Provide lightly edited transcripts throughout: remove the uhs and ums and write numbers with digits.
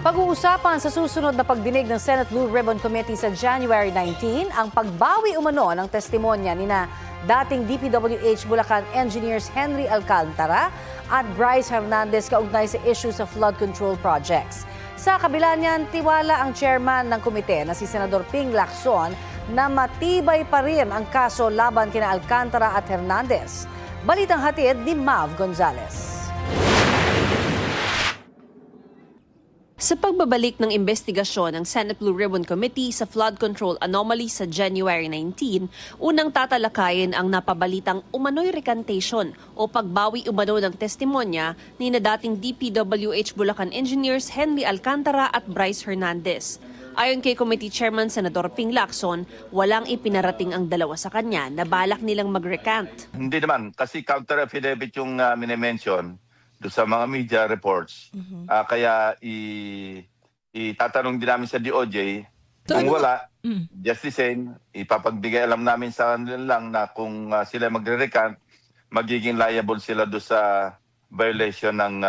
Pag-uusapan sa susunod na pagdinig ng Senate Blue Ribbon Committee sa January 19 ang pagbawi umano ng testimonya nina dating DPWH Bulacan Engineers Henry Alcantara at Bryce Hernandez kaugnay sa issue sa flood control projects. Sa kabila niyan, tiwala ang chairman ng komite na si Senador Ping Lacson na matibay pa rin ang kaso laban kina Alcantara at Hernandez. Balitang hatid ni Mav Gonzalez. Sa pagbabalik ng investigasyon ng Senate Blue Ribbon Committee sa flood control anomaly sa January 19, unang tatalakayin ang napabalitang umano'y recantation o pagbawi umano ng testimonya ni na dating DPWH Bulacan Engineers Henry Alcantara at Bryce Hernandez. Ayon kay Committee Chairman Senador Ping Lacson, walang ipinarating ang dalawa sa kanya na balak nilang mag-recant. Hindi naman, kasi counter affidavit yung minimension doon sa mga media reports. Kaya itatanong din namin sa DOJ, kung wala, just the same, ipapagbigay alam namin sa kanila lang na kung sila magre-recant, magiging liable sila doon sa violation ng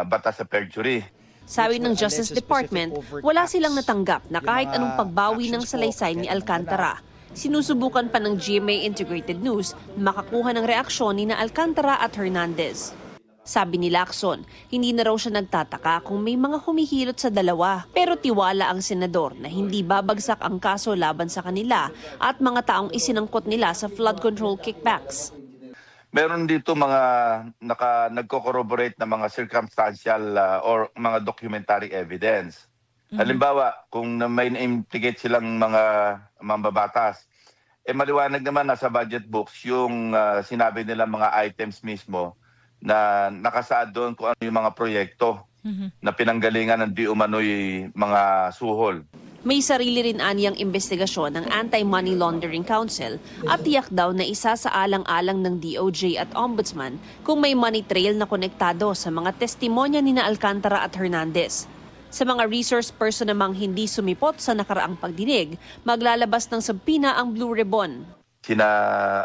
batas sa perjury. Sabi ng Justice Department, wala silang natanggap na kahit anong pagbawi ng salaysay ni Alcantara. Sinusubukan pa ng GMA Integrated News na makakuha ng reaksyon ni na Alcantara at Hernandez. Sabi ni Lacson, hindi na raw siya nagtataka kung may mga humihilot sa dalawa. Pero tiwala ang senador na hindi babagsak ang kaso laban sa kanila at mga taong isinangkot nila sa flood control kickbacks. Meron dito mga nagko-corroborate na mga circumstantial or mga documentary evidence. Halimbawa, kung may na-implicate silang mga mambabatas, maliwanag naman nasa budget books yung sinabi nila mga items mismo na nakasaad doon kung ano yung mga proyekto na pinanggalingan ng di umano'y mga suhol. May sarili rin aniyang investigasyon ng Anti-Money Laundering Council at tiyak daw na isa sa alang-alang ng DOJ at Ombudsman kung may money trail na konektado sa mga testimonya ni na Alcantara at Hernandez. Sa mga resource person namang hindi sumipot sa nakaraang pagdinig, maglalabas ng subpina ang Blue Ribbon. Sina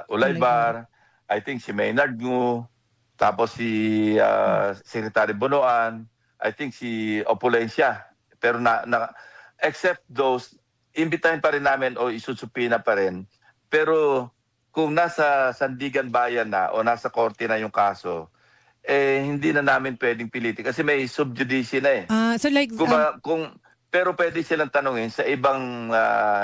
Ulaybar, I think si Maynard Ngu, tapos si Secretary Bonoan, I think si Opulencia. Pero except those, imbitahin pa rin namin o isusupina pa rin. Pero kung nasa Sandigan Bayan na o nasa korte na yung kaso, hindi na namin pwedeng pilitin kasi may subjudice na eh. Pero pwede silang tanungin sa ibang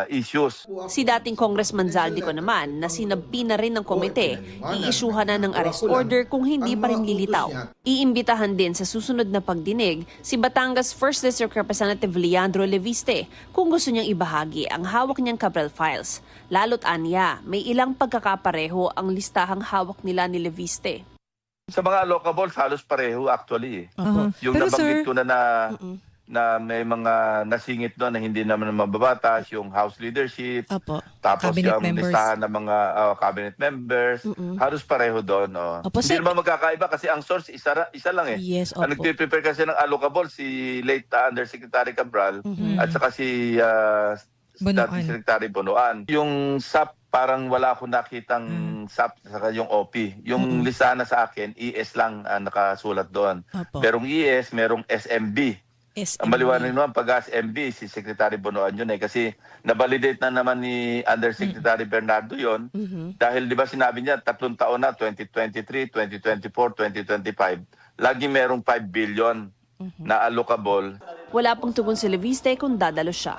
issues. Si dating Congressman Zaldico naman na sinabpi na rin ng komite, iisyuhan na ng arrest order kung hindi pa rin lilitaw. Iimbitahan din sa susunod na pagdinig si Batangas 1st District Representative Leandro Leviste kung gusto niyang ibahagi ang hawak niyang Cabral files. Lalo't anya, may ilang pagkakapareho ang listahang hawak nila ni Leviste. Sa mga locables, halos pareho actually. Yung Pero nabanggit sir, ko na may mga nasingit doon na hindi naman mababatas, yung House leadership, Opo. tapos Cabinet yung members. listahan ng mga cabinet members, halos pareho doon. Opo, Hindi sir. naman magkakaiba kasi ang source isa lang eh. Yes, Ang opo. nagpe-prepare kasi ng allocable si late Undersecretary Cabral at saka si Bonoan. dating Secretary Bonoan. Yung SAP, parang wala akong nakitang SAP saka yung OP. Yung listahan na sa akin, ES lang nakasulat doon. Opo. Merong ES, merong SMB. Ang maliwanag naman pag SMB, si Secretary Bonoan yun eh. Kasi nabalidate na naman ni Undersecretary Bernardo yon dahil di ba sinabi niya 3 taon na, 2023, 2024, 2025. Lagi merong 5 billion na allocable. Wala pang tugon si Leviste kung dadalo siya.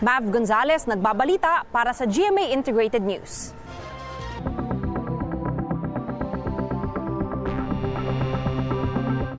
Mav Gonzalez nagbabalita para sa GMA Integrated News.